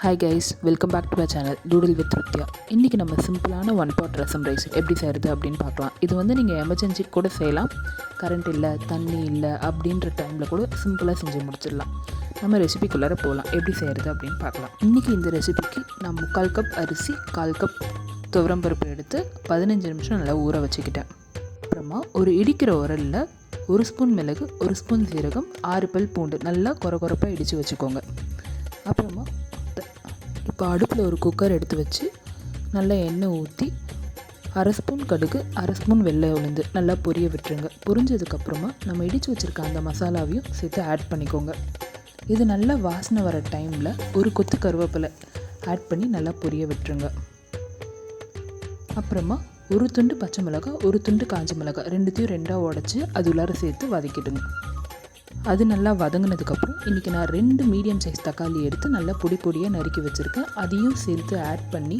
Hi guys, welcome back to my channel doodle with Rudhya. இன்றைக்கி நம்ம சிம்பிளான ஒன் பாட் ரசம் rice எப்படி செய்கிறது அப்படின்னு பார்க்கலாம். இது வந்து நீங்கள் எமர்ஜென்சிக்கு கூட செய்யலாம். கரண்ட் இல்லை, தண்ணி இல்லை அப்படின்ற டைமில் கூட சிம்பிளாக செஞ்சு முடிச்சிடலாம். நம்ம ரெசிபிக்குள்ளார போகலாம். எப்படி செய்கிறது அப்படின்னு பார்க்கலாம். இன்றைக்கி இந்த ரெசிபிக்கு நான் 3/4 கப் அரிசி, 1/4 கப் துவரம்பருப்பு எடுத்து 15 நிமிஷம் நல்லா ஊற வச்சுக்கிட்டேன். அப்புறமா ஒரு இடிக்கிற உரலில் 1 ஸ்பூன் மிளகு, 1 ஸ்பூன் சீரகம், 6 பல் பூண்டு நல்லா கொரப்பாக இடித்து வச்சுக்கோங்க. அப்புறமா இப்போ அடுப்பில் ஒரு குக்கர் எடுத்து வச்சு நல்லா எண்ணெய் ஊற்றி 1/2 ஸ்பூன் கடுகு, 1/2 ஸ்பூன் வெள்ளை உளுந்து நல்லா பொரிய விட்டுருங்க. பொரிஞ்சதுக்கப்புறமா நம்ம இடித்து வச்சுருக்க அந்த மசாலாவையும் சேர்த்து ஆட் பண்ணிக்கோங்க. இது நல்லா வாசனை வர டைமில் ஒரு கொத்து கருவேப்பிலை ஆட் பண்ணி நல்லா பொரிய விட்டுருங்க. அப்புறமா ஒரு துண்டு பச்சை மிளகாய், ஒரு துண்டு காஞ்ச மிளகாய் ரெண்டுத்தையும் ரெண்டாக உடச்சி அது உள்ளார சேர்த்து வதக்கிடுங்க. அது நல்லா வதங்கினதுக்கப்புறம் இன்றைக்கி நான் 2 மீடியம் சைஸ் தக்காளி எடுத்து நல்லா பொடியாக நறுக்கி வச்சுருக்கேன். அதையும் சேர்த்து ஆட் பண்ணி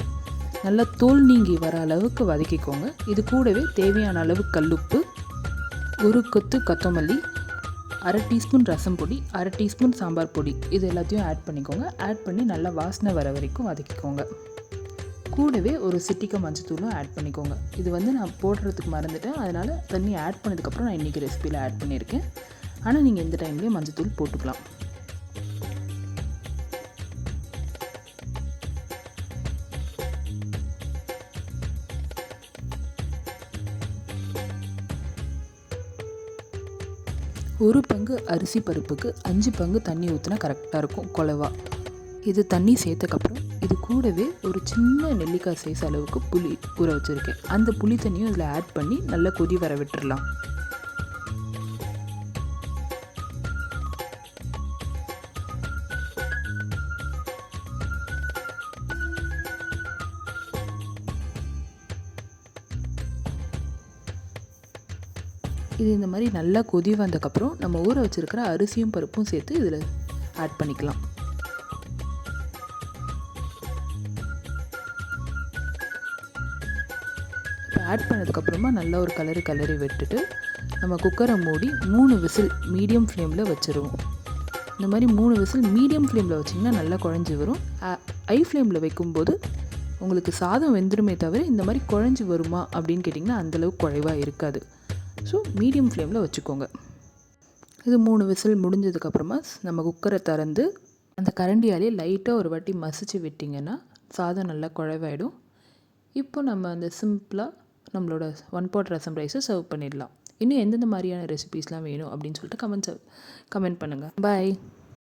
நல்லா தோல் நீங்கி வர அளவுக்கு வதக்கிக்கோங்க. இது கூடவே தேவையான அளவு கல்லுப்பு, ஒரு கொத்து கொத்தமல்லி, 1/2 டீஸ்பூன் ரசம் பொடி, 1/2 டீஸ்பூன் சாம்பார் பொடி இது எல்லாத்தையும் ஆட் பண்ணிக்கோங்க. ஆட் பண்ணி நல்லா வாசனை வர வரைக்கும் வதக்கிக்கோங்க. கூடவே ஒரு சிட்டிக்க மஞ்சத்தூளும் ஆட் பண்ணிக்கோங்க. இது வந்து நான் போடுறதுக்கு மறந்துட்டேன், அதனால் தண்ணி ஆட் பண்ணதுக்கப்புறம் நான் இன்றைக்கி ரெசிபியில் ஆட் பண்ணியிருக்கேன். ஆனால் நீங்கள் எந்த டைம்லேயும் மஞ்சத்தூள் போட்டுக்கலாம். ஒரு பங்கு அரிசி பருப்புக்கு 5 பங்கு தண்ணி ஊற்றினா கரெக்டாக இருக்கும் குழவா. இது தண்ணி சேர்த்தக்கப்புறம் இது கூடவே ஒரு சின்ன நெல்லிக்காய் சைஸ் அளவுக்கு புளி ஊற வச்சுருக்கேன். அந்த புளி தண்ணியும் இதில் ஆட் பண்ணி நல்லா கொதி வர விட்டுடலாம். இது இந்த மாதிரி நல்லா கொதி வந்ததுக்கப்புறம் நம்ம ஊற வச்சுருக்கிற அரிசியும் பருப்பும் சேர்த்து இதில் ஆட் பண்ணிக்கலாம். இப்போ ஆட் பண்ணதுக்கப்புறமா நல்லா ஒரு கலரி விட்டுட்டு நம்ம குக்கரை மூடி 3 விசில் மீடியம் ஃப்ளேமில் வச்சுருவோம். இந்த மாதிரி 3 விசில் மீடியம் ஃப்ளேமில் வச்சிங்கன்னா நல்லா குழஞ்சி வரும். ஹை ஃப்ளேமில் வைக்கும்போது உங்களுக்கு சாதம் வெந்துடுமே தவிர இந்த மாதிரி குழஞ்சி வருமா அப்படின்னு கேட்டிங்கன்னா அந்தளவுக்கு குழைவாக இருக்காது. ஸோ மீடியம் ஃப்ளேமில் வச்சுக்கோங்க. இது 3 விசில் முடிஞ்சதுக்கப்புறமா நம்ம குக்கரை திறந்து அந்த கரண்டியாலே லைட்டாக ஒரு வாட்டி மசிச்சு விட்டிங்கன்னா சாதம் நல்லா குழைவாயிடும். இப்போ நம்ம அந்த சிம்பிளாக நம்மளோட ஒன் பாட் ரசம் ரைஸை சர்வ் பண்ணிடலாம். இன்னும் எந்தெந்த மாதிரியான ரெசிபீஸ்லாம் வேணும் அப்படின்னு சொல்லிட்டு கமெண்ட் பண்ணுங்கள். பாய்.